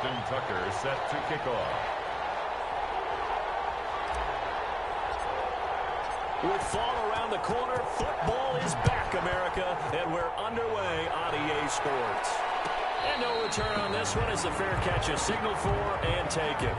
Justin Tucker set to kick off. With fall around the corner, football is back, America, and we're underway on EA Sports. And no return on this one as the fair catch is signaled for and taken.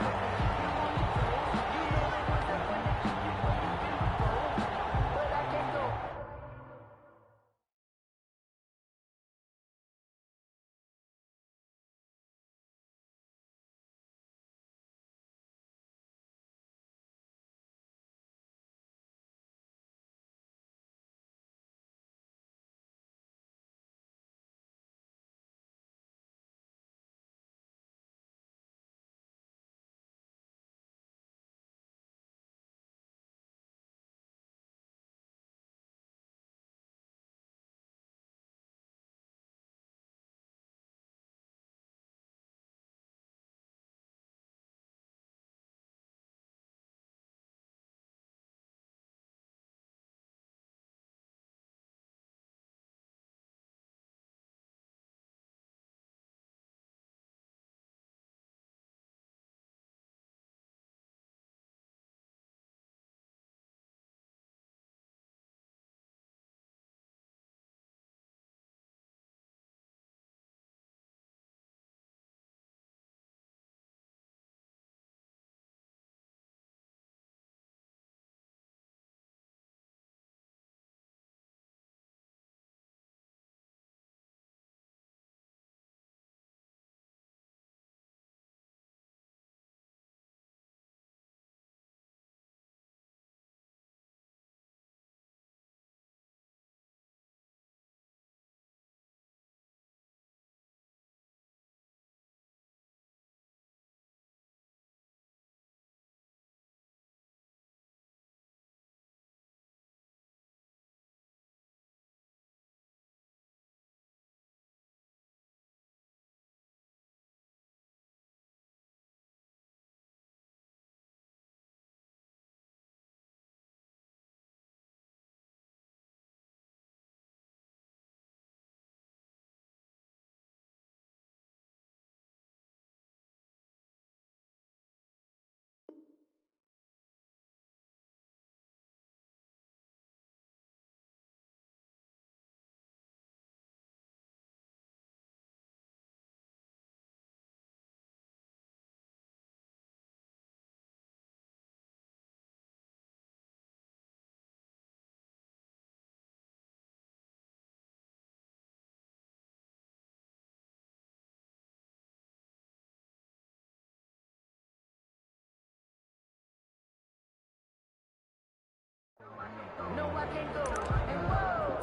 No, I can't go. And whoa,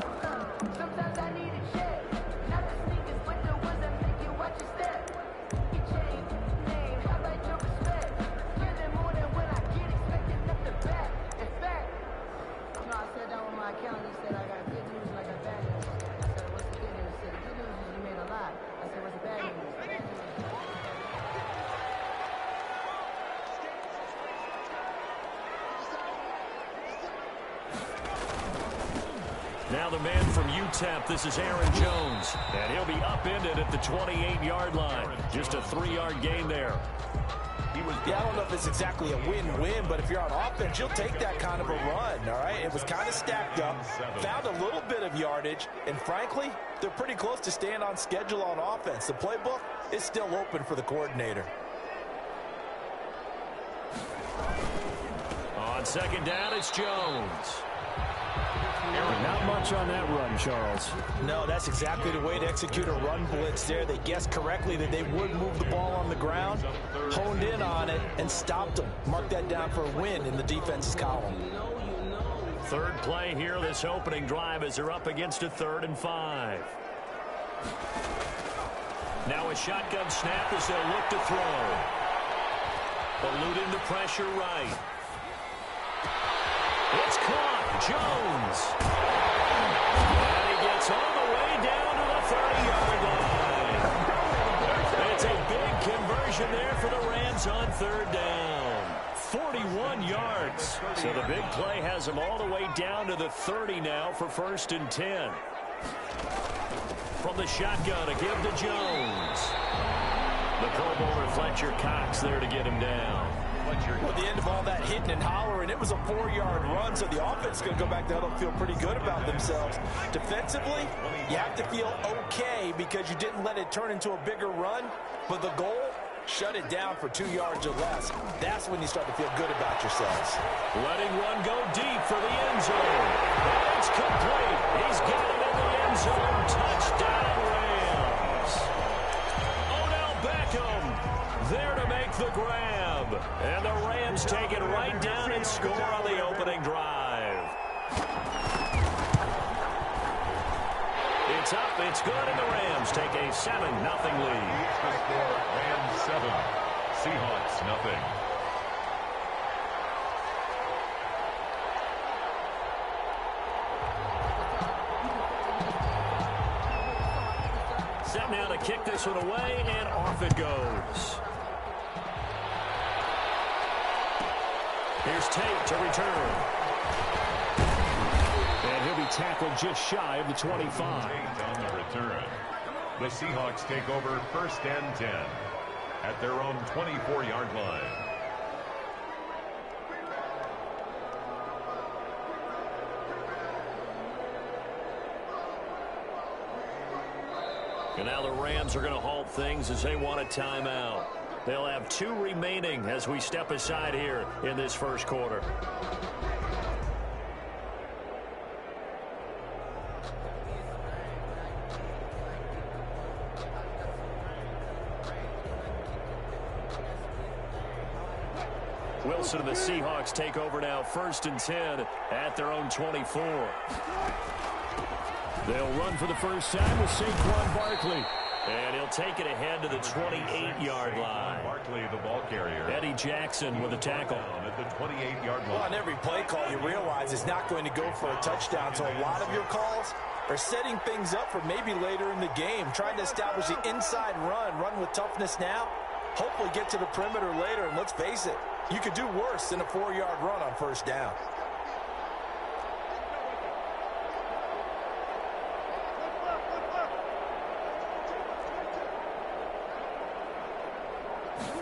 sometimes I need a check. Not the sneakers, but the ones that make you watch your step. Your chain, name, how about your respect? Spending more than what I get, expecting nothing back. In fact, you know, I sat down with my accountant. He said, I got good news and I got bad news. I said, what's the good news? He said, the good news is you made a lot. I said, what's the bad news? The bad news. Now the man from UTEP, this is Aaron Jones. And he'll be upended at the 28-yard line. Just a 3-yard gain there. Yeah, I don't know if it's exactly a win-win, but if you're on offense, you'll take that kind of a run, all right? It was kind of stacked up, found a little bit of yardage, and frankly, they're pretty close to staying on schedule on offense. The playbook is still open for the coordinator. On second down, it's Jones. Not much on that run, Charles. No, that's exactly the way to execute a run blitz there. They guessed correctly that they would move the ball on the ground, honed in on it, and stopped them. Mark that down for a win in the defense's column. Third play here, this opening drive, as they're up against a 3rd and 5. Now a shotgun snap as they'll look to throw. Eluding the pressure right. It's caught. Jones. And he gets all the way down to the 30-yard line. It's a big conversion there for the Rams on 3rd down. 41 yards. So the big play has them all the way down to the 30 now for 1st and 10. From the shotgun, a give to Jones. The Pro Bowler Fletcher Cox there to get him down. Well, at the end of all that hitting and hollering, it was a 4-yard run, so the offense is going to go back to huddle and feel pretty good about themselves. Defensively, you have to feel okay because you didn't let it turn into a bigger run, but the goal, shut it down for 2 yards or less. That's when you start to feel good about yourselves. Letting one go deep for the end zone. It's complete. He's got it in the end zone. Touchdown, Rams. Odell Beckham there to make the grab. And the Rams take it right down and score on the opening drive. It's up, it's good, and the Rams take a 7-0 lead. The score, Rams 7, Seahawks nothing. Set now to kick this one away, and off it goes. Here's Tate to return. And he'll be tackled just shy of the 25. Tate on the return. The Seahawks take over 1st and 10 at their own 24-yard line. And now the Rams are going to halt things as they want a timeout. They'll have 2 remaining as we step aside here in this first quarter. Wilson and the Seahawks take over now 1st and 10 at their own 24. They'll run for the first time with Saquon Barkley. And he'll take it ahead to the 28-yard line. Barkley, the ball carrier. Eddie Jackson with a tackle. At the 28-yard line. Well, on every play call, you realize it's not going to go for a touchdown. So a lot of your calls are setting things up for maybe later in the game, trying to establish the inside run with toughness now, hopefully get to the perimeter later. And let's face it, you could do worse than a 4-yard run on 1st down.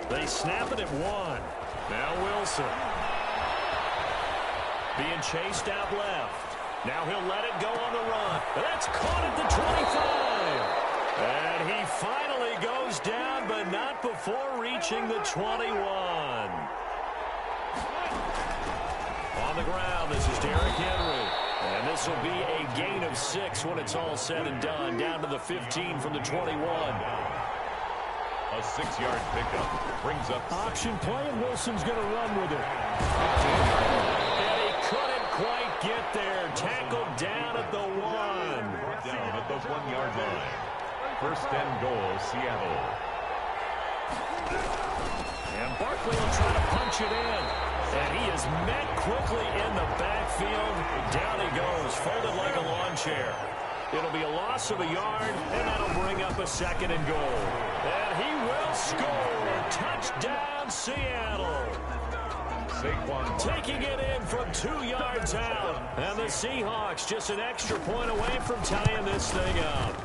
They snap it at 1. Now Wilson. Being chased out left. Now he'll let it go on the run. That's caught at the 25. And he finally goes down, but not before reaching the 21. On the ground, this is Derrick Henry. And this will be a gain of 6 when it's all said and done. Down to the 15 from the 21. A 6-yard pickup brings up option play, and Wilson's going to run with it. And he couldn't quite get there. Tackled down at the 1. Brought down at the 1-yard line. 1st and goal, Seattle. And Barkley will try to punch it in. And he is met quickly in the backfield. Down he goes, folded like a lawn chair. It'll be a loss of a yard, and that'll bring up a 2nd and goal. And he will score. Touchdown, Seattle. Saquon taking it in from 2 yards out. And the Seahawks just an extra point away from tying this thing up.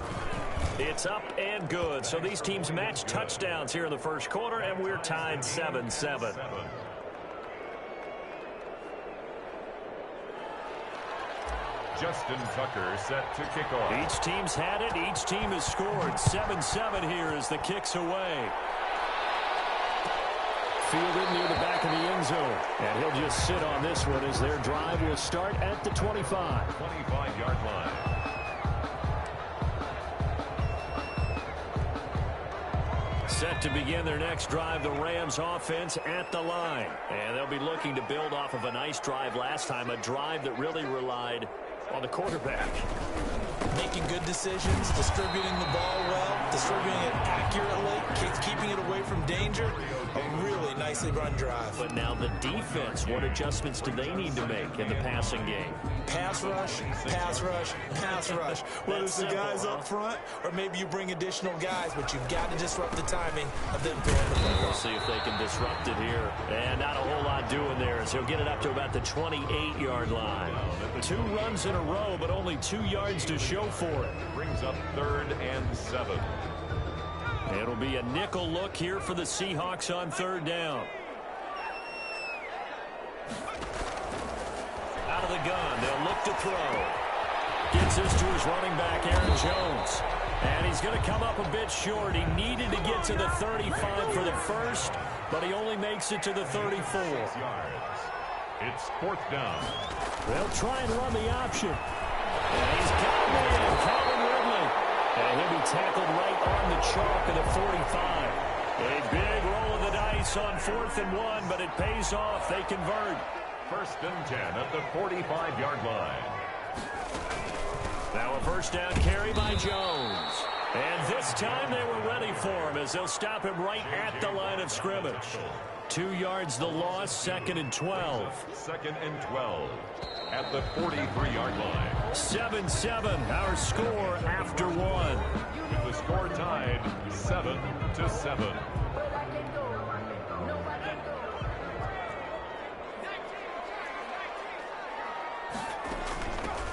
It's up and good. So these teams match touchdowns here in the first quarter, and we're tied 7-7. Justin Tucker set to kick off. Each team's had it. Each team has scored. 7-7 here as the kick's away. Fielded near the back of the end zone. And he'll just sit on this one as their drive will start at the 25. 25-yard line. Set to begin their next drive, the Rams offense at the line. And they'll be looking to build off of a nice drive last time, a drive that really relied on the quarterback. Making good decisions, distributing the ball well, distributing it accurately, keeping it away from danger. A really nicely run drive. But now the defense, what adjustments do they need to make in the passing game? Pass rush, pass rush, pass rush. Whether it's the guys up front or maybe you bring additional guys, but you've got to disrupt the timing of them throwing the football. We'll see if they can disrupt it here. And not a whole lot doing there as he'll get it up to about the 28-yard line. 2 runs in a row, but only 2 yards to show for it. Brings up 3rd and 7. It'll be a nickel look here for the Seahawks on third down. Out of the gun, they'll look to throw. Gets this to his running back, Aaron Jones. And he's going to come up a bit short. He needed to get to the 35 for the first, but he only makes it to the 34. It's fourth down. They'll try and run the option. And he's got him in, Calvin Ridley. And he'll be tackled right on the chalk at the 45. A big roll of the dice on 4th and 1, but it pays off. They convert. First and 10 at the 45-yard line. Now a first down carry by Jones. And this time they were ready for him as they'll stop him right at the line of scrimmage. 2 yards the loss, 2nd and 12. 2nd and 12 at the 43-yard line. 7-7, our score after 1. With the score tied 7-7.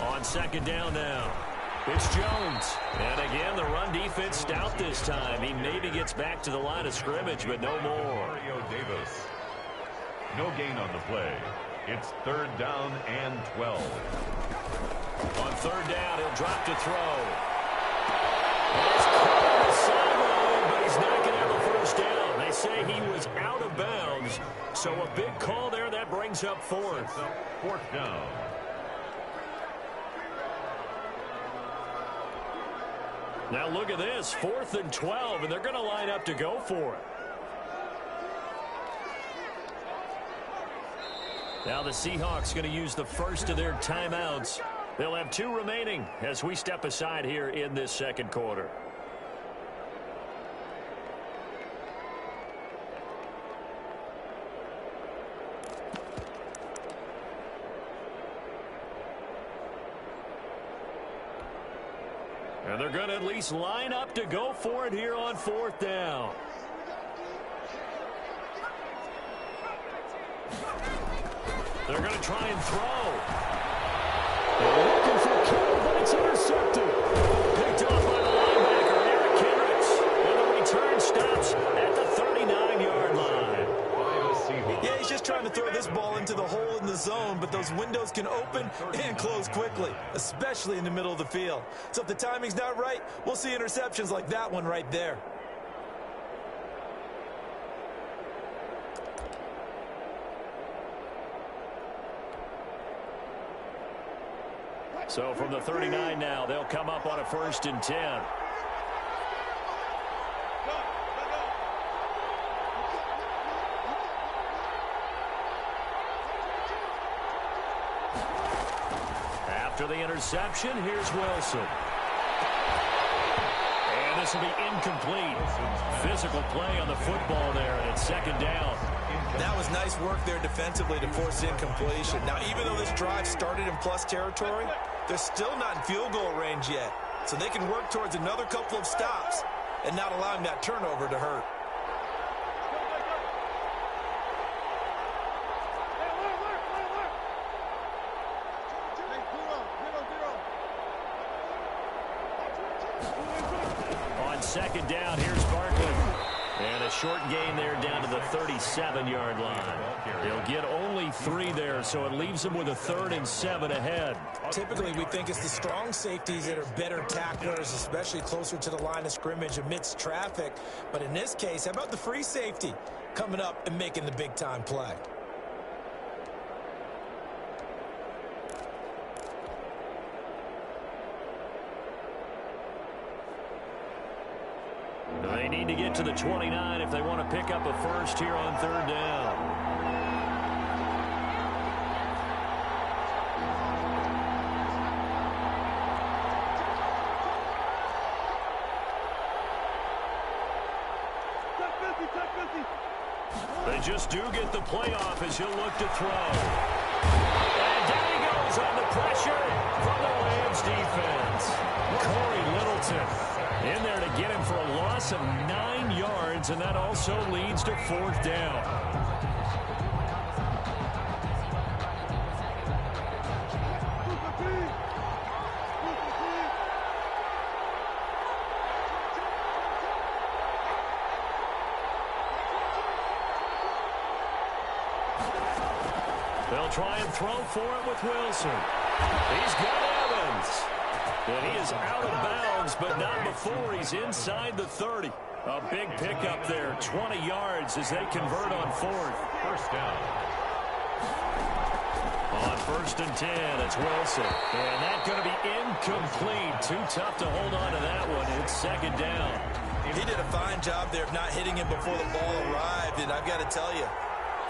On second down now, it's Jones. And again, the run defense stout this time. He maybe gets back to the line of scrimmage, but no more. Mario Davis. No gain on the play. It's third down and 12. On third down, he'll drop to throw. He's caught on the sideline, but he's not going to have a first down. They say he was out of bounds. So a big call there. That brings up fourth. Fourth down. Now look at this, 4th and 12, and they're going to line up to go for it. Now the Seahawks going to use the first of their timeouts. They'll have 2 remaining as we step aside here in this second quarter. And they're going to at least line up to go for it here on 4th down. They're going to try and throw. They're looking for Kittle, but it's intercepted. Picked off by the linebacker, Eric Kendricks. And the return stops at the 39-yard line. Yeah, he's just trying to throw this ball into the hole in the zone, but those windows can open and close quickly, especially in the middle of the field. So if the timing's not right, we'll see interceptions like that one right there. So from the 39 now, they'll come up on a 1st and 10. After the interception, here's Wilson. And this will be incomplete. Physical play on the football there, and it's 2nd down. That was nice work there defensively to force incompletion. Now, even though this drive started in plus territory, they're still not in field goal range yet. So they can work towards another couple of stops and not allowing that turnover to hurt. On 2nd down, here's Barkley. And a short gain there down to the 37-yard line. They'll get only 3 there, so it leaves them with a 3rd and 7 ahead. Typically, we think it's the strong safeties that are better tacklers, especially closer to the line of scrimmage amidst traffic. But in this case, how about the free safety coming up and making the big-time play? They need to get to the 29 if they want to pick up a first here on 3rd down. They just do get the playoff as he'll look to throw. And down he goes on the pressure from the Rams defense. Corey Littleton in there to get him for a loss of 9 yards, and that also leads to 4th down. They'll try and throw for it with Wilson. He's got Evans. And he is out of bounds, but not before he's inside the 30. A big pickup there, 20 yards as they convert on fourth. First down. On 1st and 10, it's Wilson. And that's going to be incomplete. Too tough to hold on to that one. It's 2nd down. He did a fine job there of not hitting him before the ball arrived, and I've got to tell you,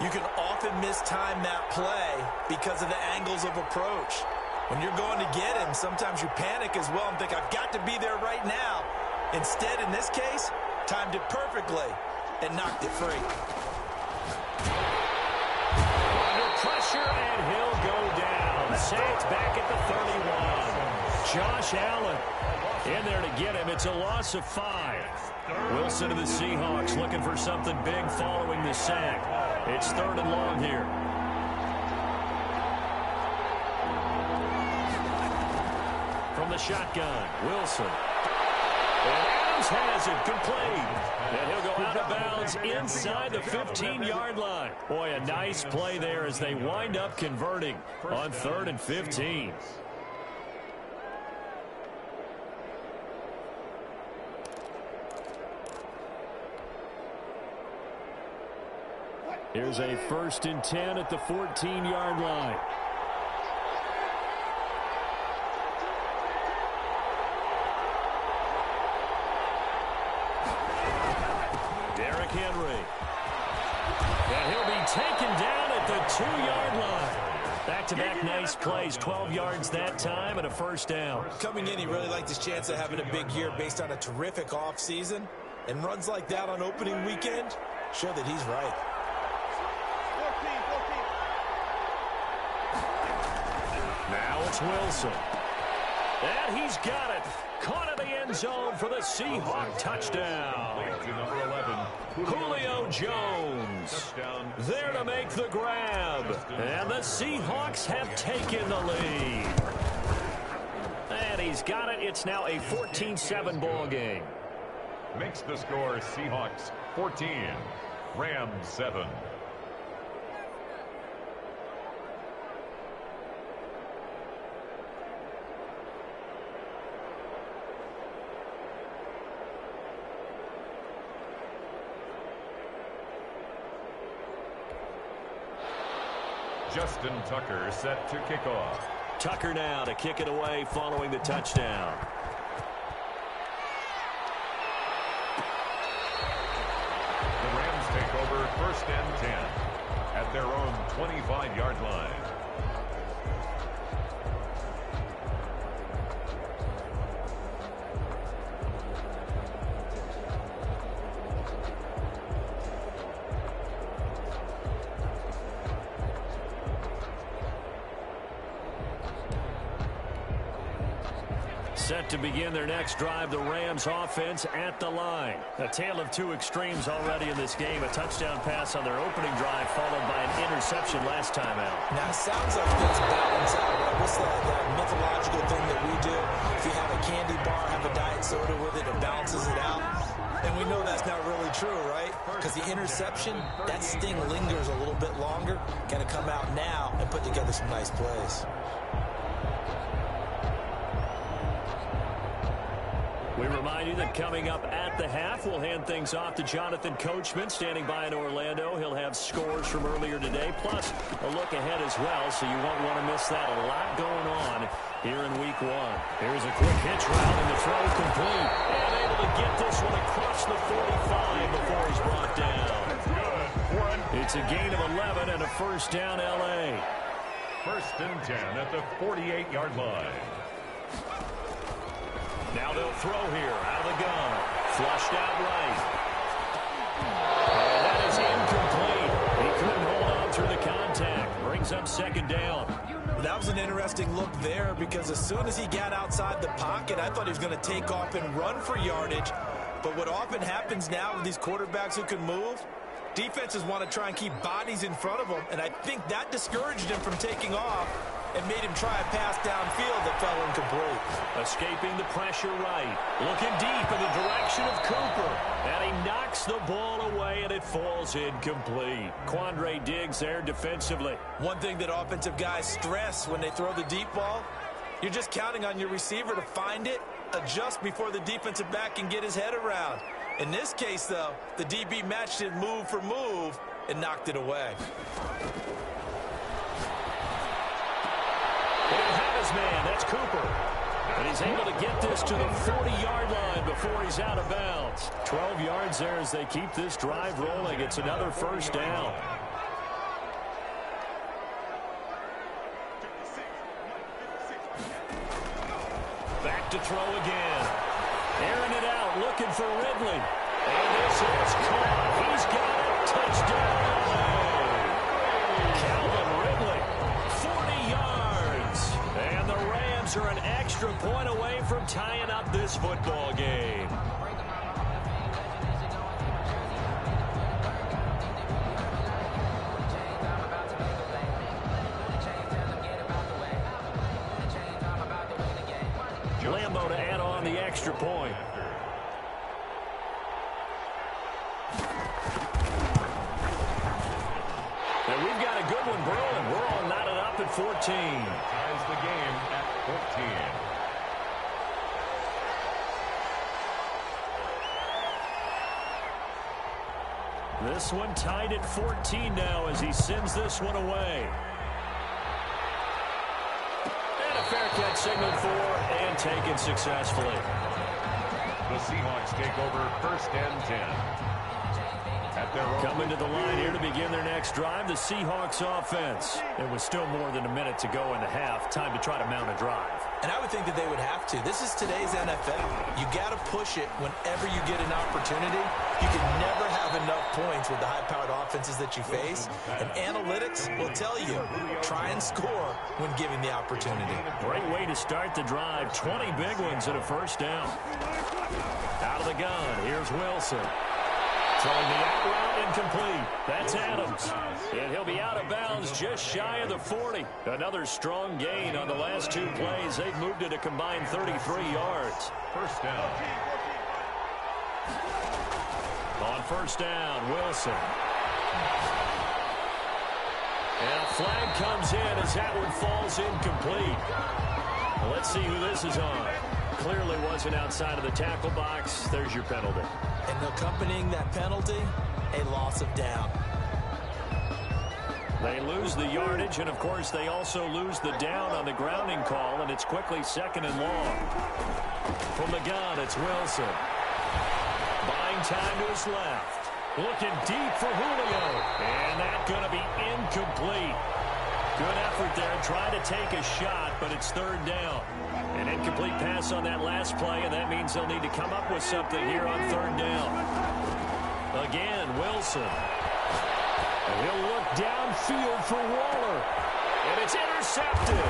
you can often mistime that play because of the angles of approach. When you're going to get him, sometimes you panic as well and think, I've got to be there right now. Instead, in this case, timed it perfectly and knocked it free. Under pressure, and he'll go down. Sacked back at the 31. Josh Allen in there to get him. It's a loss of 5. Wilson of the Seahawks looking for something big following the sack. It's 3rd and long here. From the shotgun, Wilson. And Adams has it complete. And he'll go out of bounds inside the 15-yard line. Boy, a nice play there as they wind up converting on 3rd and 15. Here's a 1st and 10 at the 14-yard line. Derrick Henry. And he'll be taken down at the 2-yard line. Back-to-back nice plays, 12 yards that time and a 1st down. Coming in, he really liked his chance of having a big year based on a terrific offseason. And runs like that on opening weekend show that he's right. Now it's Wilson. And he's got it. Caught in the end zone for the Seahawk touchdown. Julio Jones there to make the grab. And the Seahawks have taken the lead. And he's got it. It's now a 14-7 ball game. Makes the score Seahawks 14, Rams 7. Justin Tucker set to kick off. Tucker now to kick it away following the touchdown. The Rams take over 1st and 10 at their own 25-yard line. Set to begin their next drive, the Rams offense at the line. A tale of two extremes already in this game. A touchdown pass on their opening drive followed by an interception last time out. Now, it sounds like things balance out, right? What's that mythological thing that we do? If you have a candy bar, have a diet soda with it, it balances it out. And we know that's not really true, right? Because the interception, that sting lingers a little bit longer. Got to come out now and put together some nice plays. We remind you that coming up at the half, we'll hand things off to Jonathan Coachman standing by in Orlando. He'll have scores from earlier today, plus a look ahead as well, so you won't want to miss that. A lot going on here in week 1. Here's a quick hitch route, and the throw complete. And able to get this one across the 45 before he's brought down. It's a gain of 11 and a 1st down, L.A. 1st and 10 at the 48-yard line. Now they'll throw here out of the gun. Flushed out right. And that is incomplete. He couldn't hold on through the contact. Brings up 2nd down. That was an interesting look there because as soon as he got outside the pocket, I thought he was going to take off and run for yardage. But what often happens now with these quarterbacks who can move, Defenses want to try and keep bodies in front of them, and I think that discouraged him from taking off and made him try a pass downfield that fell incomplete. Escaping the pressure right. Looking deep in the direction of Cooper. And he knocks the ball away, and it falls incomplete. Quandre Diggs there defensively. One thing that offensive guys stress when they throw the deep ball, you're just counting on your receiver to find it, adjust before the defensive back can get his head around. In this case, though, the DB matched it move for move and knocked it away. He'll have his man. That's Cooper. And he's able to get this to the 40-yard line before he's out of bounds. 12 yards there as they keep this drive rolling. It's another first down. Back to throw again. Airing it out, looking for Ridley. And this is caught. He's got it. Touchdown. Calvin Ridley, 40 yards. And the Rams are an extra point away from tying up this football game. Lambo to add on the extra point. And we've got a good one brewing. We're all knotted up at 14. Ties the game at 14. This one tied at 14 now as he sends this one away. And a fair catch signaled for and taken successfully. The Seahawks take over first and 10. At their own Coming to the line here to begin their next drive, the Seahawks offense. It was still more than a minute to go in the half. Time to try to mount a drive. And I would think that they would have to. This is today's NFL. You got to push it whenever you get an opportunity. You can never have enough points with the high-powered offenses that you face. And analytics will tell you, try and score when given the opportunity. Great way to start the drive. 20 big ones and a first down. Out of the gun, here's Wilson. Throwing the out route incomplete. That's Adams. And he'll be out of bounds just shy of the 40. Another strong gain on the last two plays. They've moved it a combined 33 yards. first down. On first down, Wilson. And a flag comes in as that one falls incomplete. Well, let's see who this is on. Clearly wasn't outside of the tackle box. There's your penalty. And accompanying that penalty, a loss of down. They lose the yardage, and, of course, they also lose the down on the grounding call, and it's quickly second and long. From the gun, it's Wilson. Buying time to his left. Looking deep for Julio. And that's going to be incomplete. Good effort there, trying to take a shot, but it's third down. An incomplete pass on that last play, and that means they'll need to come up with something here on third down. Again, Wilson. And he'll look downfield for Waller. And it's intercepted.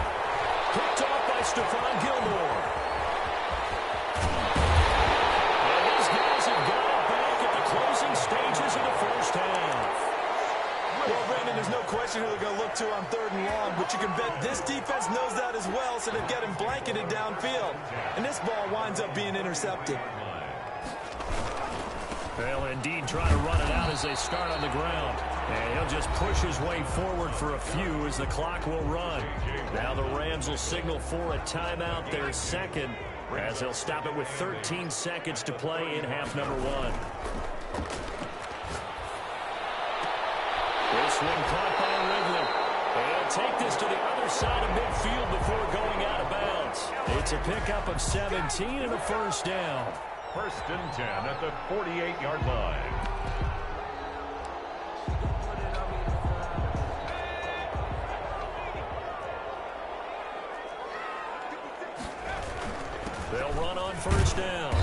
Picked off by Stephon Gilmore. And these guys have got it back at the closing stages of the first half. Well, Brandon, there's no question who they're going to look to on third and long, but you can bet this defense knows that as well, so they've got him blanketed downfield. And this ball winds up being intercepted. They'll indeed try to run it out as they start on the ground. And he'll just push his way forward for a few as the clock will run. Now the Rams will signal for a timeout, their second, as they'll stop it with 13 seconds to play in half number one. This one caught by Ridley. They'll take this to the other side of midfield before going out of bounds. It's a pickup of 17 and a first down. First and 10 at the 48-yard line. They'll run on first down.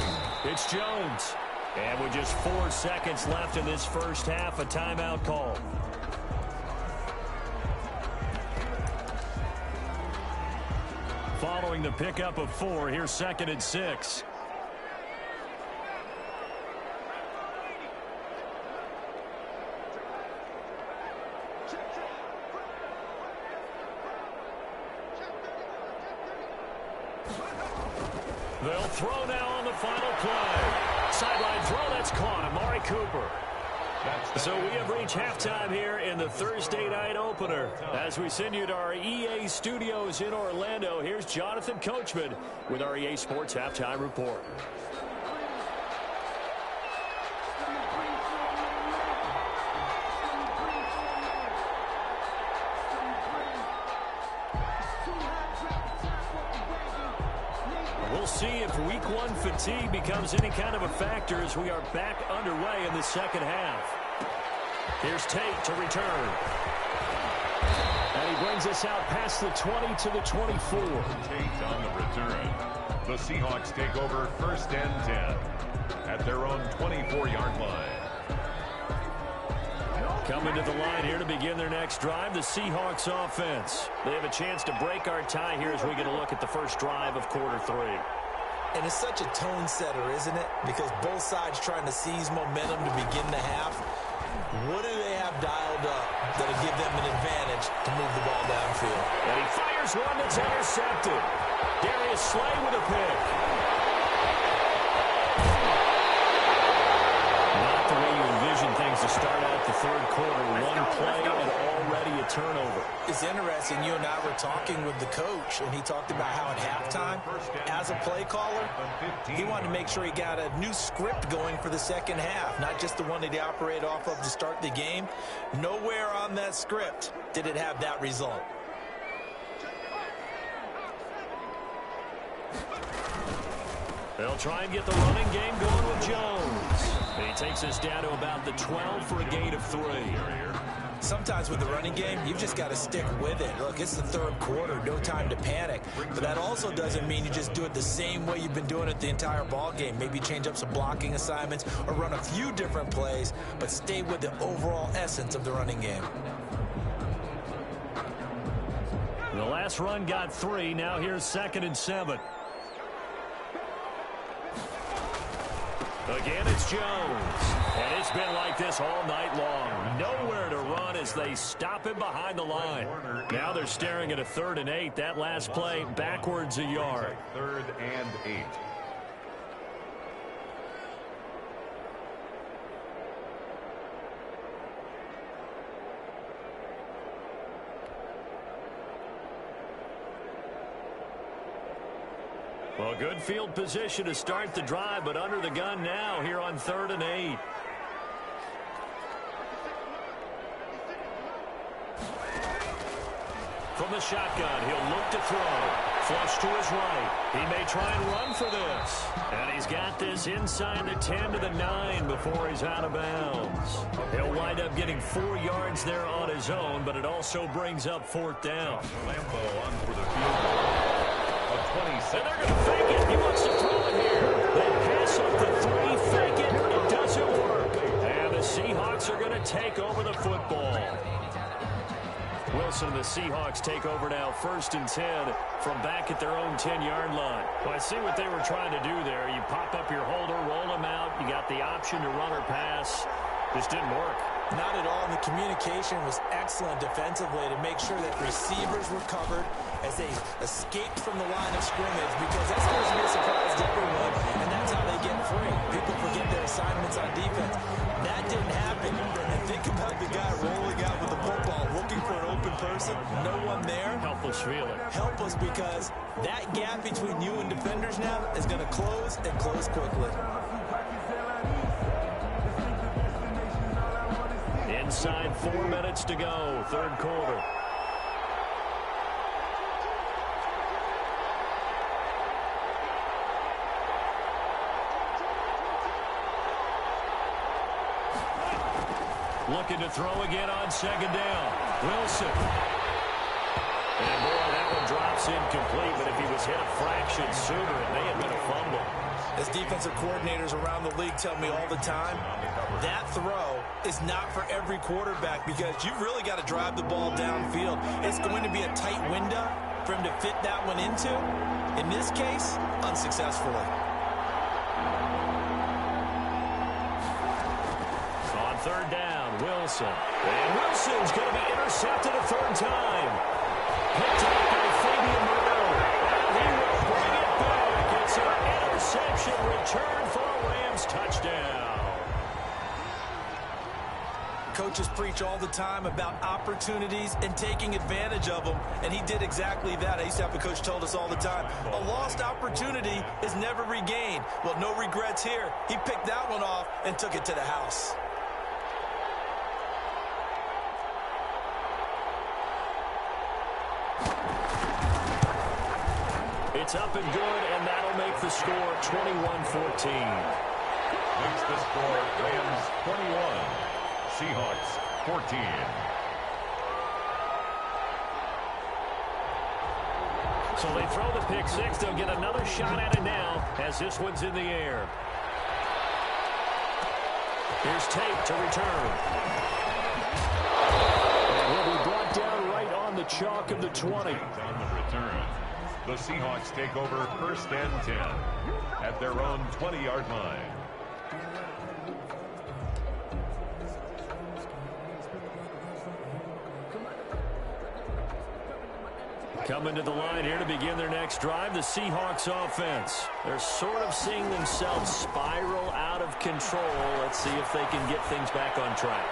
It's Jones. And with just 4 seconds left in this first half, a timeout call. Following the pickup of 4, here's second and 6. They'll throw now on the final play. Sideline throw, that's caught. Amari Cooper. So we have reached halftime here in the Thursday night opener. As we send you to our EA studios in Orlando, here's Jonathan Coachman with our EA Sports Halftime Report. We'll see if week one fatigue becomes any kind of a factor as we are back underway in the second half. Here's Tate to return. And he brings us out past the 20 to the 24. Tate on the return. The Seahawks take over 1st and 10 at their own 24-yard line. Coming to the line here to begin their next drive, the Seahawks offense. They have a chance to break our tie here as we get a look at the first drive of quarter 3. And it's such a tone setter, isn't it? Because both sides trying to seize momentum to begin the half. What do they have dialed up that'll give them an advantage to move the ball downfield? And he fires one that's intercepted. Darius Slay with a pick. Not the way you envision things to start out the third quarter. One play and already a turnover. It's interesting. You and I were talking with the coach, and he talked about how at halftime, as a play caller, he wanted to make sure he got a new script going for the second half, not just the one that he operated off of to start the game. Nowhere on that script did it have that result. They'll try and get the running game going with Jones. And he takes us down to about the 12 for a gain of 3. Sometimes with the running game, you've just got to stick with it. Look, it's the third quarter, no time to panic. But that also doesn't mean you just do it the same way you've been doing it the entire ball game. Maybe change up some blocking assignments or run a few different plays, but stay with the overall essence of the running game. The last run got 3. Now here's 2nd and 7. Again, it's Jones. And it's been like this all night long. Nowhere to run as they stop him behind the line. Now they're staring at a 3rd and 8. That last play backwards a yard. 3rd and 8. Well, good field position to start the drive, but under the gun now here on 3rd and 8. From the shotgun, he'll look to throw. Flush to his right. He may try and run for this. And he's got this inside the 10 to the 9 before he's out of bounds. He'll wind up getting 4 yards there on his own, but it also brings up 4th down. Lambeau on for the field goal. And they're going to fake it. He wants to throw it here. They pass up the 3, fake it. It doesn't work. And the Seahawks are going to take over the football. Wilson and the Seahawks take over now 1st and 10 from back at their own 10-yard line. Well, I see what they were trying to do there. You pop up your holder, roll them out. You got the option to run or pass. Just didn't work. Not at all. And the communication was excellent defensively to make sure that receivers were covered as they escaped from the line of scrimmage, because that's supposed to be a surprise to everyone, and that's how they get free. People forget their assignments on defense. That didn't happen. And think about the guy rolling out with the football, looking for an open person. No one there. Helpless feeling. Helpless, because that gap between you and defenders now is going to close and close quickly. Inside 4 minutes to go, 3rd quarter. Looking to throw again on 2nd down. Wilson. And boy, that one drops incomplete, but if he was hit a fraction sooner, it may have been a fumble. As defensive coordinators around the league tell me all the time, that throw is not for every quarterback, because you've really got to drive the ball downfield. It's going to be a tight window for him to fit that one into. In this case, unsuccessfully. On 3rd down, Wilson. And Wilson's going to be intercepted a 3rd time. Picked up by Fabian Moreau. And he will bring it back. It's an interception return for a Rams touchdown. Coaches preach all the time about opportunities and taking advantage of them, and he did exactly that. I used to have a coach told us all the time, a lost opportunity is never regained. Well, no regrets here. He picked that one off and took it to the house. It's up and good, and that'll make the score 21-14. Makes the score Rams 21. Seahawks 14. So they throw the pick six. They'll get another shot at it now as this one's in the air. Here's Tate to return. And he'll be brought down right on the chalk of the 20. On the return. The Seahawks take over first and 10 at their own 20-yard line. Coming to the line here to begin their next drive, the Seahawks offense. They're sort of seeing themselves spiral out of control. Let's see if they can get things back on track.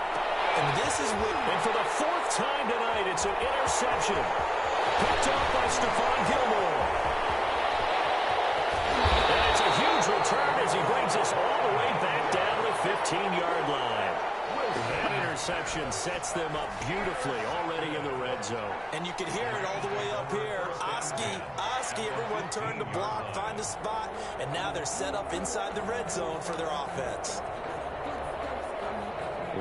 And this is what... And for the fourth time tonight, it's an interception. Picked up by Stephon Gilmore. And it's a huge return as he brings us all the way back down to the 15-yard line. That interception sets them up beautifully already in the red zone. And you can hear it all the way up here. Oski, everyone turned to block, find a spot, and now they're set up inside the red zone for their offense.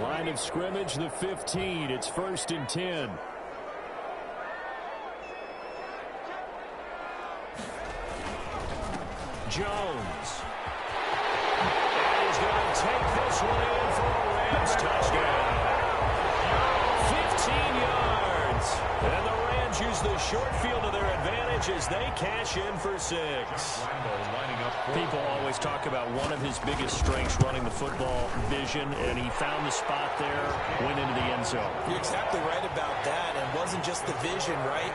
Line of scrimmage, the 15. It's 1st and 10. Jones. And he's going to take this one in for a Rams touchdown. 15 yards. And the Rams use the short field to their advantage as they cash in for 6. People always talk about one of his biggest strengths running the football, vision, and he found the spot there, went into the end zone. You're exactly right about that. It wasn't just the vision, right?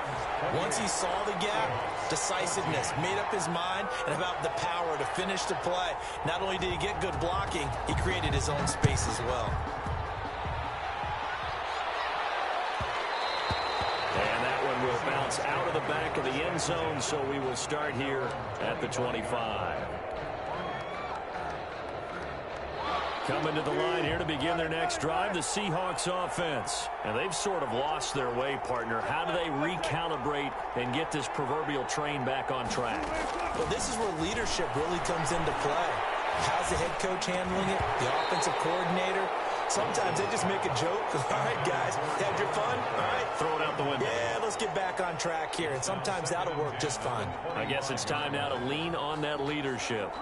Once he saw the gap, decisiveness, made up his mind, and about the power to finish the play. Not only did he get good blocking, he created his own space as well. And that one will bounce out of the back of the end zone, so we will start here at the 25. Coming to the line here to begin their next drive, the Seahawks offense. And they've sort of lost their way, partner. How do they recalibrate and get this proverbial train back on track? Well, this is where leadership really comes into play. How's the head coach handling it? The offensive coordinator? Sometimes they just make a joke. All right, guys, had your fun? All right. Throw it out the window. Yeah, let's get back on track here. And sometimes that'll work just fine. I guess it's time now to lean on that leadership.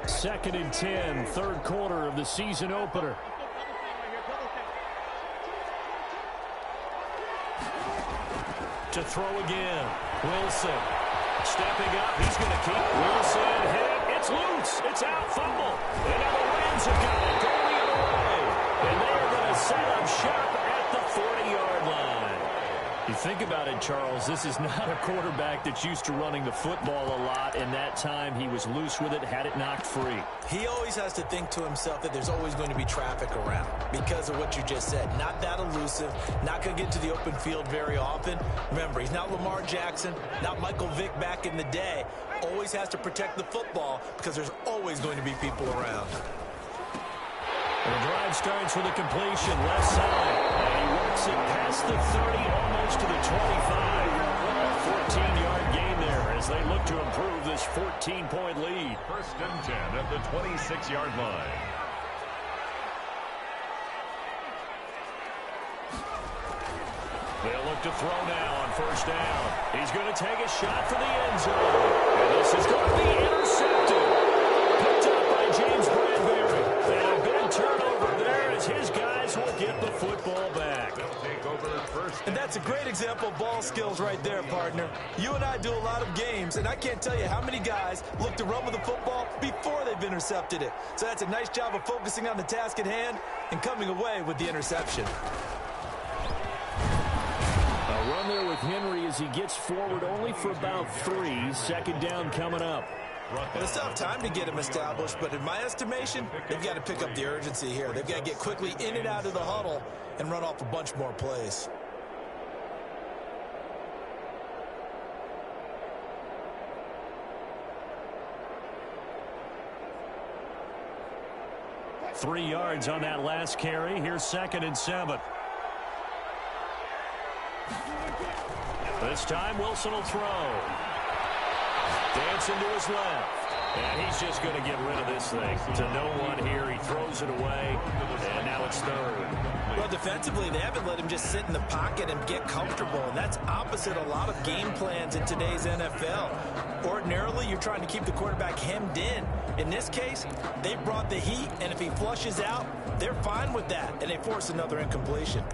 Second and 10, third quarter of the season opener. To throw again. Wilson stepping up. He's going to keep Wilson hit. It's loose. It's out. Fumble. And now the Rams have got it going the other way. And they are going to set up shop at the 40-yard line. You think about it, Charles, this is not a quarterback that's used to running the football a lot, and that time he was loose with it, had it knocked free. He always has to think to himself that there's always going to be traffic around because of what you just said. Not that elusive, not going to get to the open field very often. Remember, he's not Lamar Jackson, not Michael Vick back in the day. Always has to protect the football because there's always going to be people around. And the drive starts with a completion, left side. And he works it past the 30, almost to the 25. A 14-yard gain there as they look to improve this 14-point lead. First and 10 at the 26-yard line. They'll look to throw now on first down. He's going to take a shot for the end zone. And this is going to be intercepted. Picked up by James Bradbury. get the football back. Take over first. And that's a great example of ball skills right there, partner. You and I do a lot of games, and I can't tell you how many guys look to run with the football before they've intercepted it. So that's a nice job of focusing on the task at hand and coming away with the interception. A run there with Henry as he gets forward only for about 3. Second down coming up. And it's tough time to get him established, but in my estimation, they've got to pick up the urgency here. They've got to get quickly in and out of the huddle and run off a bunch more plays. Three yards on that last carry. Here's 2nd and 7. This time Wilson will throw. Dancing to his left. And he's just going to get rid of this thing. To no one here. He throws it away. And now it's 3rd. Well, defensively, they haven't let him just sit in the pocket and get comfortable. And that's opposite a lot of game plans in today's NFL. Ordinarily, you're trying to keep the quarterback hemmed in. In this case, they brought the heat, and if he flushes out, they're fine with that, and they force another incompletion.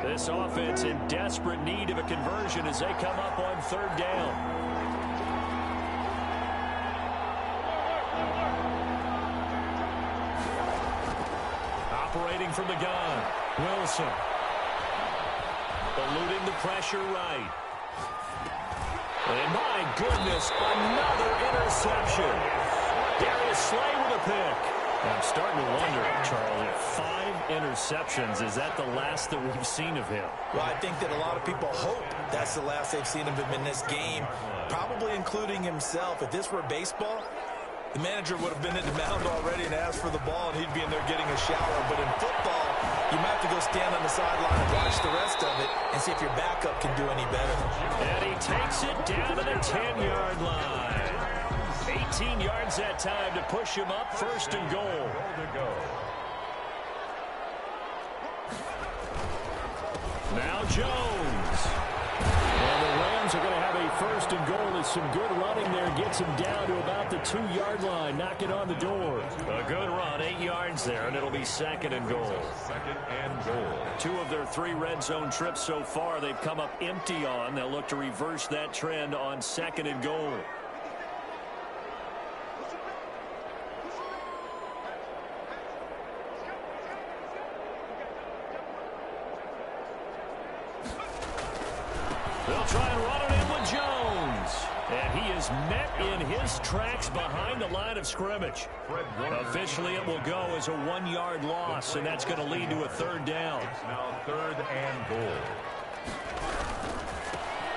This offense in desperate need of a conversion as they come up on 3rd down. Operating from the gun, Wilson. Eluding the pressure right. And my goodness, another interception. Darius Slay with a pick. I'm starting to wonder, Charlie, 5 interceptions. Is that the last that we've seen of him? Well, I think that a lot of people hope that's the last they've seen of him in this game, probably including himself. If this were baseball, the manager would have been at the mound already and asked for the ball, and he'd be in there getting a shower. But in football, you might have to go stand on the sideline and watch the rest of it and see if your backup can do any better. And he takes it down to the 10-yard line. 18 yards that time to push him up, 1st and goal. Now Jones. And the Rams are going to have a 1st and goal as some good running there gets him down to about the 2-yard line. Knock it on the door. A good run, 8 yards there, and it'll be 2nd and goal. 2nd and goal. 2 of their 3 red zone trips so far they've come up empty on. They'll look to reverse that trend on 2nd and goal. They'll try and run it in with Jones. And he is met in his tracks behind the line of scrimmage. Officially, it will go as a 1-yard loss, and that's going to lead to a 3rd down. It's now 3rd and goal.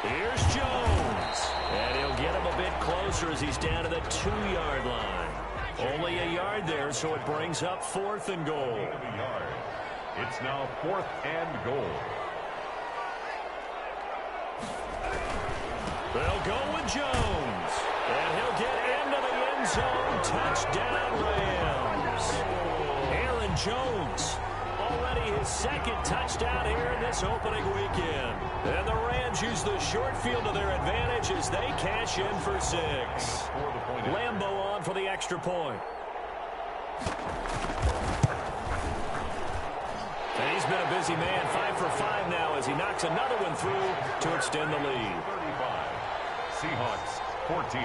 Here's Jones. And he'll get him a bit closer as he's down to the 2-yard line. Only a yard there, so it brings up 4th and goal. It's now 4th and goal. They'll go with Jones. And he'll get into the end zone. Touchdown, Rams. Aaron Jones, already his 2nd touchdown here in this opening weekend. And the Rams use the short field to their advantage as they cash in for 6. Lambeau on for the extra point. And he's been a busy man, 5 for 5 now as he knocks another one through to extend the lead. Seahawks 14.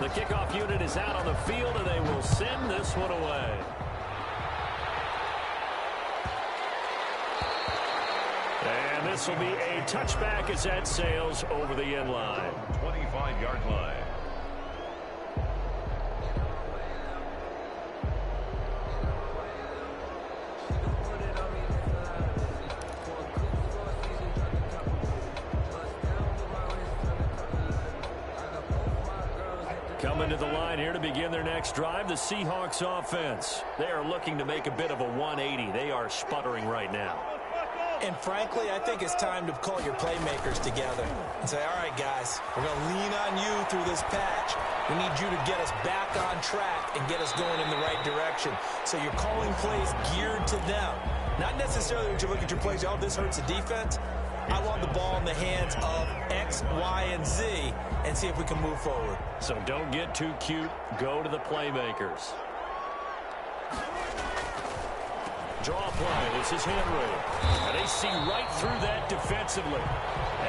The kickoff unit is out on the field, and they will send this one away. And this will be a touchback as that sails over the end line. 25-yard line. Coming to the line here to begin their next drive, the Seahawks offense. They are looking to make a bit of a 180. They are sputtering right now. And frankly, I think it's time to call your playmakers together and say, all right, guys, we're going to lean on you through this patch. We need you to get us back on track and get us going in the right direction. So you're calling plays geared to them. Not necessarily when you look at your plays, oh, this hurts the defense. I want the ball in the hands of X, Y, and Z and see if we can move forward. So don't get too cute. Go to the playmakers. Draw play. This is Henry. And they see right through that defensively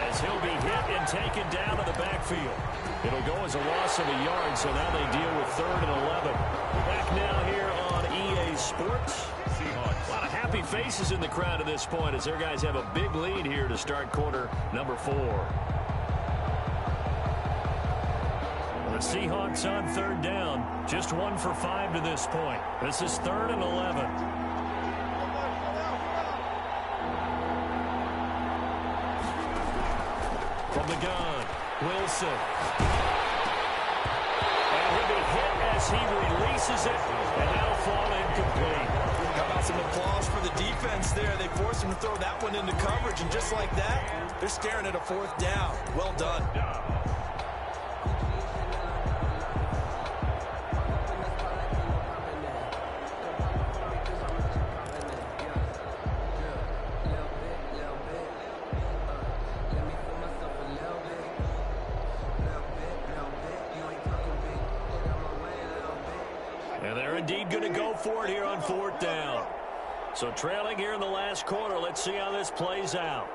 as he'll be hit and taken down to the backfield. It'll go as a loss of a yard, so now they deal with 3rd and 11. Back now here on EA Sports. Seahawks. A lot of happy faces in the crowd at this point as their guys have a big lead here to start quarter number 4. The Seahawks on 3rd down. Just 1 for 5 to this point. This is 3rd and 11. From the gun, Wilson. And he'll be hit as he releases it, and that'll fall incomplete. How about some applause for the defense there? They forced him to throw that one into coverage, and just like that, they're staring at a 4th down. Well done. And they're indeed going to go for it here on 4th down. So trailing here in the last quarter. Let's see how this plays out.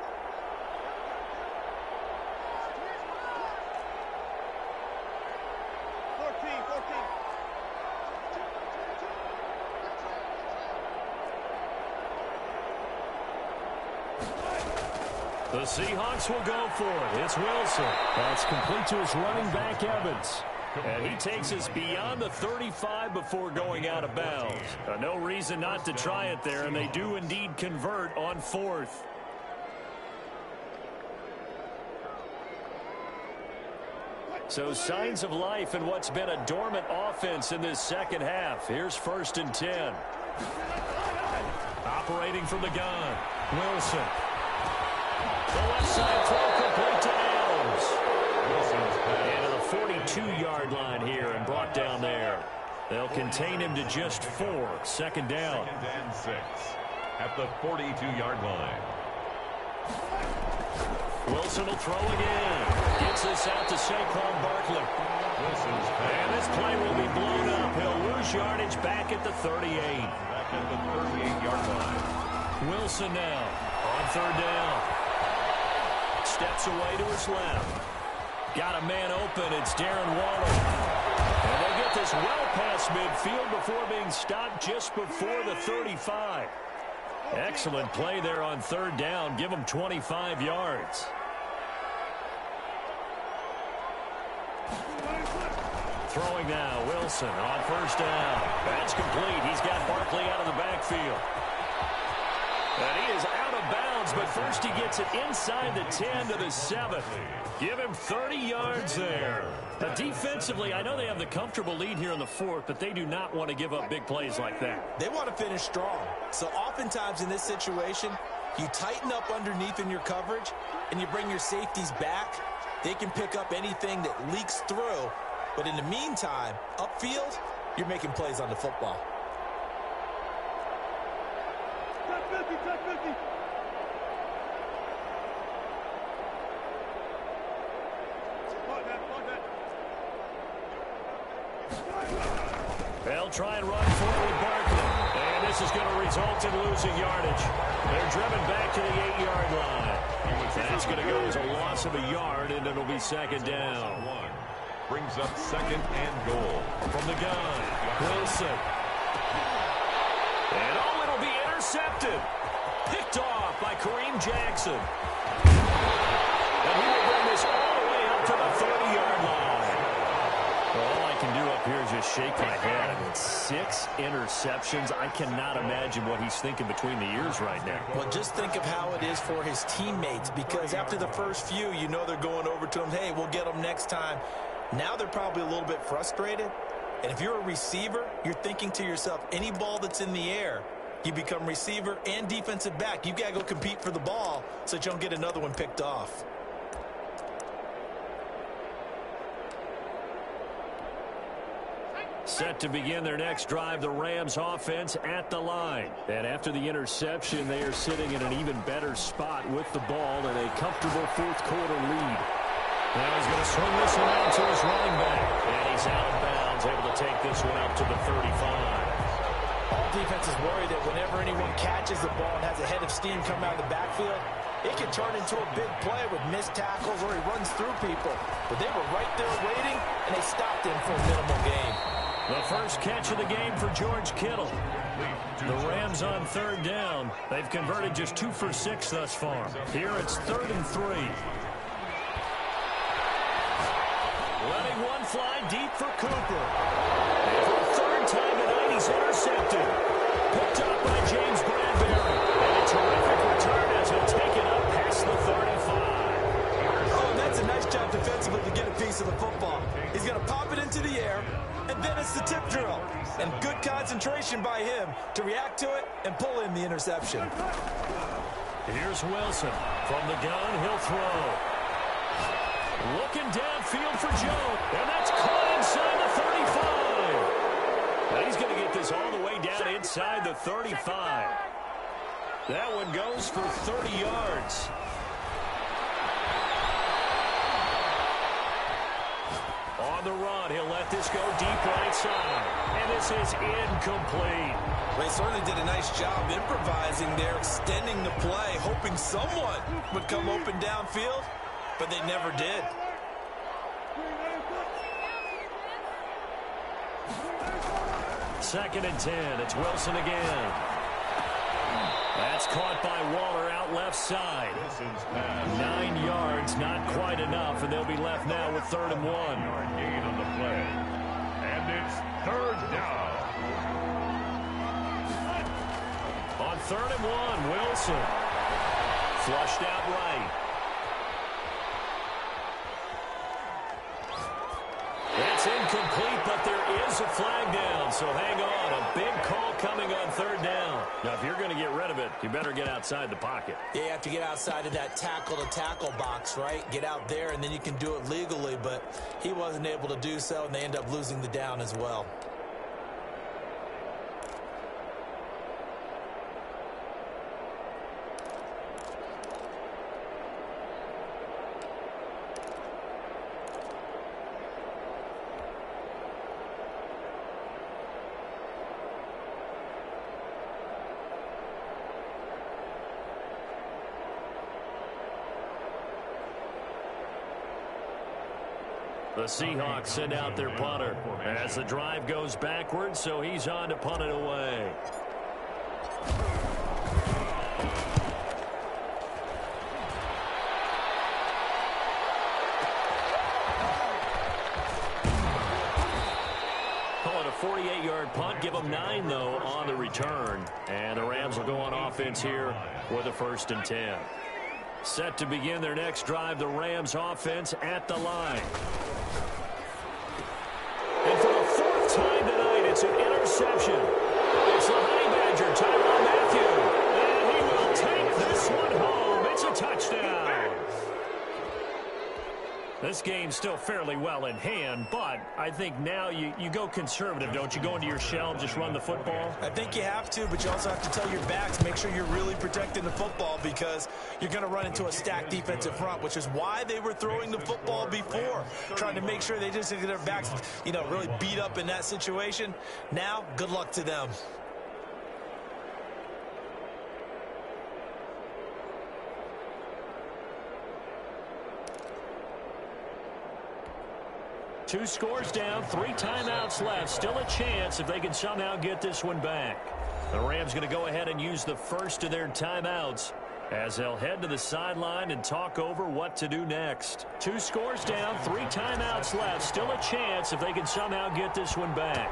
The Seahawks will go for it. It's Wilson. That's complete to his running back, Evans. And he takes us beyond the 35 before going out of bounds. No reason not to try it there, and they do indeed convert on 4th. So signs of life in what's been a dormant offense in this second half. Here's 1st and 10. Operating from the gun, Wilson. The left side throw complete to Adams. Into the 42-yard line here and brought down there. They'll contain him to just 4. 2nd down. 2nd and 6 at the 42-yard line. Wilson will throw again. Gets this out to Saquon Barkley. And this play will be blown up. He'll lose yardage back at the 38. Back at the 38-yard line. Wilson now on 3rd down. Steps away to his left. Got a man open. It's Darren Waller. And they'll get this well past midfield before being stopped just before the 35. Excellent play there on 3rd down. Give them 25 yards. Throwing now, Wilson on 1st down. That's complete. He's got Barkley out of the backfield. And he is out of bounds, but first he gets it inside the 10 to the 7. Give him 30 yards there. Defensively, I know they have the comfortable lead here in the 4th, but they do not want to give up big plays like that. They want to finish strong. So oftentimes in this situation, you tighten up underneath in your coverage, and you bring your safeties back. They can pick up anything that leaks through. But in the meantime, upfield, you're making plays on the football. They'll try and run forward with Barkley. And this is going to result in losing yardage. They're driven back to the 8-yard line. That's going to go as a loss of a yard, and it'll be 2nd down. Brings up 2nd and goal. From the gun, Wilson. And oh, it'll be intercepted. Picked off by Kareem Jackson. And he will bring this all the way up to the 30-yard line. Well, all I can do up here is just shake my head. I mean, 6 interceptions. I cannot imagine what he's thinking between the ears right now. Well, just think of how it is for his teammates, because after the first few, you know they're going over to him, hey, we'll get them next time. Now they're probably a little bit frustrated. And if you're a receiver, you're thinking to yourself, any ball that's in the air, you become receiver and defensive back. You've got to go compete for the ball so that you don't get another one picked off. Set to begin their next drive, the Rams offense at the line. And after the interception, they are sitting in an even better spot with the ball and a comfortable fourth quarter lead. Now he's going to swing this one out to his running back. And he's out of bounds, able to take this one up to the 35. All defenses worry that whenever anyone catches the ball and has a head of steam come out of the backfield, it can turn into a big play with missed tackles or he runs through people. But they were right there waiting, and they stopped him for a minimal gain. The first catch of the game for George Kittle. The Rams on third down. They've converted just 2 for 6 thus far. Here it's 3rd and 3. Letting one fly deep for Cooper. And for the third time tonight, he's intercepted. Picked up by James Bradbury. And a terrific return as he'll take it up past the 35. Oh, and that's a nice job defensively to get a piece of the football. He's going to pop it into the air, and then it's the tip drill. And good concentration by him to react to it and pull in the interception. Here's Wilson. From the gun, he'll throw. Looking downfield for Joe. And that's caught inside the 35. Now he's going to get this all the way down inside the 35. That one goes for 30 yards. On the run, he'll let this go deep right side. And this is incomplete. They certainly did a nice job improvising there, extending the play, hoping someone would come open downfield, but they never did. Second and 10. It's Wilson again. That's caught by Waller out left side. 9 yards, not quite enough, and they'll be left now with 3rd and 1. Yard gain on the play. And it's 3rd down. On 3rd and 1, Wilson. Flushed out right. That's incomplete, but there is a flag down, so hang on. A big call coming on 3rd down. Now, if you're going to get rid of it, you better get outside the pocket. Yeah, you have to get outside of that tackle-to-tackle box, right? Get out there, and then you can do it legally, but he wasn't able to do so, and they end up losing the down as well. The Seahawks send out their punter as the drive goes backwards, so he's on to punt it away. Call it a 48-yard punt. Give them 9, though, on the return. And the Rams will go on offense here with a 1st and 10. Set to begin their next drive, the Rams offense at the line. And for the 4th time tonight, it's an interception. It's the Honey Badger, Tyrann Mathieu. And he will take this one home. It's a touchdown. This game's still fairly well in hand, but I think now you go conservative, don't you? Go into your shell and just run the football? I think you have to, but you also have to tell your backs, make sure you're really protecting the football because you're going to run into a stacked defensive front, which is why they were throwing the football before, trying to make sure they just get their backs, really beat up in that situation. Now, good luck to them. Two scores down, 3 timeouts left. Still a chance if they can somehow get this one back. The Rams going to go ahead and use the first of their timeouts as they'll head to the sideline and talk over what to do next. 2 scores down, 3 timeouts left. Still a chance if they can somehow get this one back.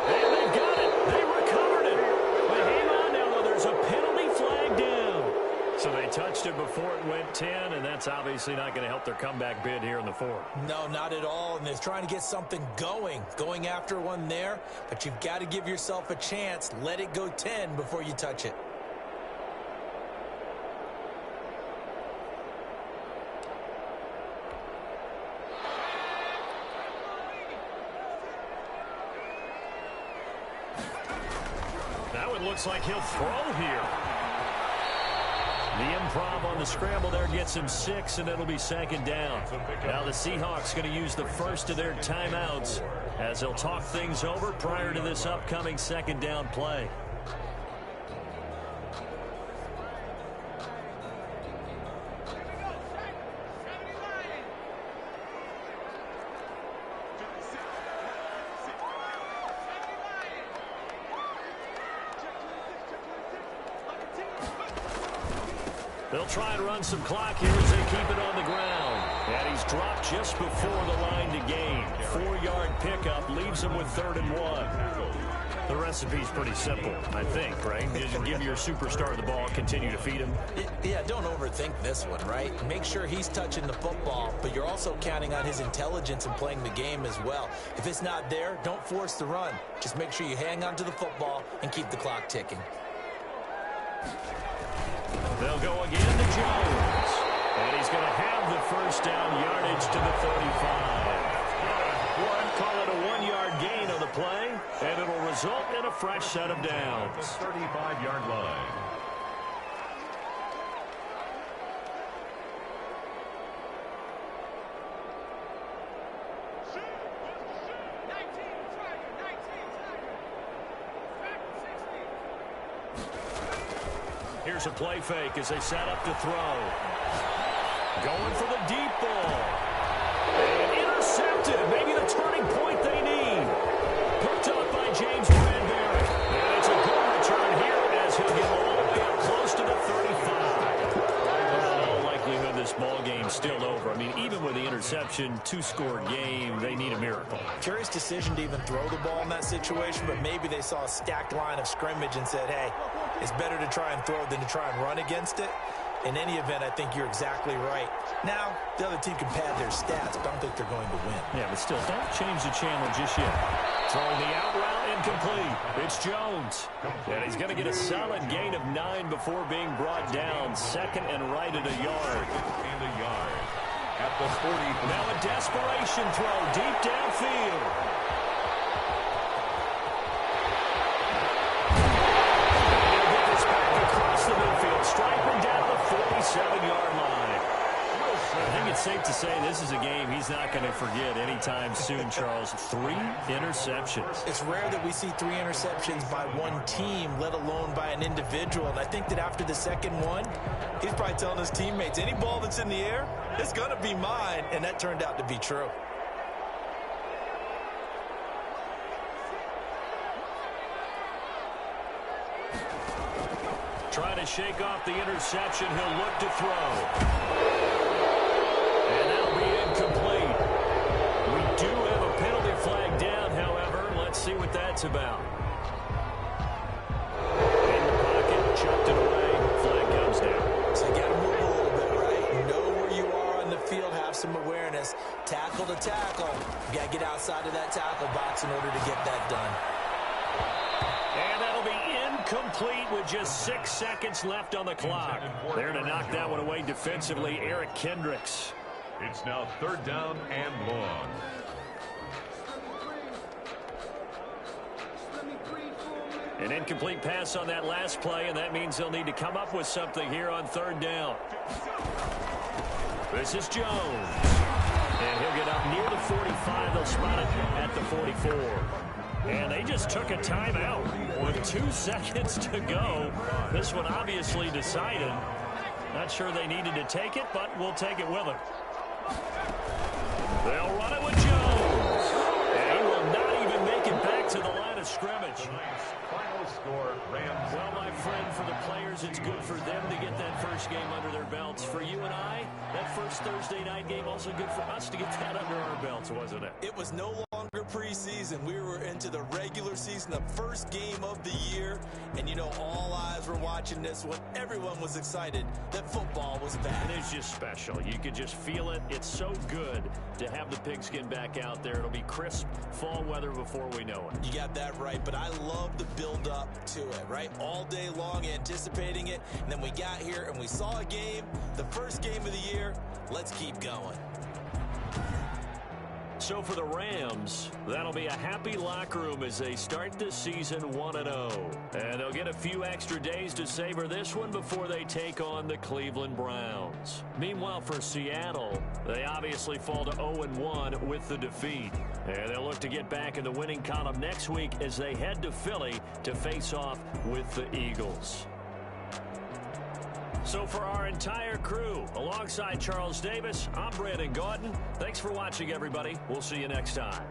And they got it. They recovered it. But hang on now, though. There's a penalty flag down. So they touched it before it went 10, and that's obviously not going to help their comeback bid here in the 4th. No, not at all, and they're trying to get something going after one there, but you've got to give yourself a chance. Let it go 10 before you touch it. it looks like he'll throw here. The improv on the scramble there gets him 6, and it'll be second down. Now the Seahawks going to use the first of their timeouts as they'll talk things over prior to this upcoming second down play. They'll try and run some clock here as they keep it on the ground. And he's dropped just before the line to gain. 4-yard pickup leaves him with 3rd and 1. The recipe's pretty simple, I think, right? You just give your superstar the ball, continue to feed him. Yeah, don't overthink this one, right? Make sure he's touching the football, but you're also counting on his intelligence in playing the game as well. If it's not there, don't force the run. Just make sure you hang on to the football and keep the clock ticking. They'll go again to Jones. And he's going to have the first down yardage to the 35. Call it a 1-yard gain on the play, and it'll result in a fresh set of downs. 35-yard line. Here's a play fake as they set up to throw. Going for the deep ball. And intercepted. Maybe the turning point they need. Picked up by James Bradbury. And it's a good return here as he'll get all the way up close to the 35. In all likelihood, this ball game's still over. I mean, even with the interception, 2-score game, they need a miracle. Curious decision to even throw the ball in that situation, but maybe they saw a stacked line of scrimmage and said, hey, it's better to try and throw than to try and run against it. In any event, I think you're exactly right. Now, the other team can pad their stats, but I don't think they're going to win. Yeah, but still, don't change the channel just yet. Throwing the out route incomplete. It's Jones. And he's going to get a solid gain of 9 before being brought down. 2nd and right at a yard. And a yard at the 40. Now a desperation throw deep downfield. Striping down the 47-yard line. I think it's safe to say this is a game he's not going to forget anytime soon, Charles. 3 interceptions. It's rare that we see 3 interceptions by one team, let alone by an individual. And I think that after the second one, he's probably telling his teammates, any ball that's in the air, it's going to be mine. And that turned out to be true. Trying to shake off the interception. He'll look to throw. And that'll be incomplete. We do have a penalty flag down, however. Let's see what that's about. In the pocket, chucked it away. Flag comes down. So you got to move a little bit, right? Know where you are on the field. Have some awareness. Tackle to tackle. You got to get outside of that tackle box in order to get that done. And that'll be incomplete with just 6 seconds left on the clock. There to knock that one away defensively, Eric Kendricks. It's now 3rd down and long. An incomplete pass on that last play, and that means they'll need to come up with something here on 3rd down. This is Jones. And he'll get up near the 45. They'll spot it at the 44. And they just took a timeout with 2 seconds to go. This one obviously decided. Not sure they needed to take it, but we'll take it with them. They'll run it with Jones. And he will not even make it back to the line of scrimmage. Final score, Rams. Well, my friend, for the players, it's good for them to get that first game under their belts. For you and I, that first Thursday night game, also good for us to get that under our belts, wasn't it? It was no longer preseason. We were into the regular season, the first game of the year. And, you know, all eyes were watching this one. Everyone was excited that football was back. It is just special. You could just feel it. It's so good to have the pigskin back out there. It'll be crisp fall weather before we know it. You got that right, but I love the build-up to it, right? All day long anticipating it, and then we got here and we saw a game, the first game of the year. Let's keep going. So for the Rams, that'll be a happy locker room as they start the season 1-0. And they'll get a few extra days to savor this one before they take on the Cleveland Browns. Meanwhile, for Seattle, they obviously fall to 0-1 with the defeat. And they'll look to get back in the winning column next week as they head to Philly to face off with the Eagles. So for our entire crew, alongside Charles Davis, I'm Brandon Gaudin. Thanks for watching, everybody. We'll see you next time.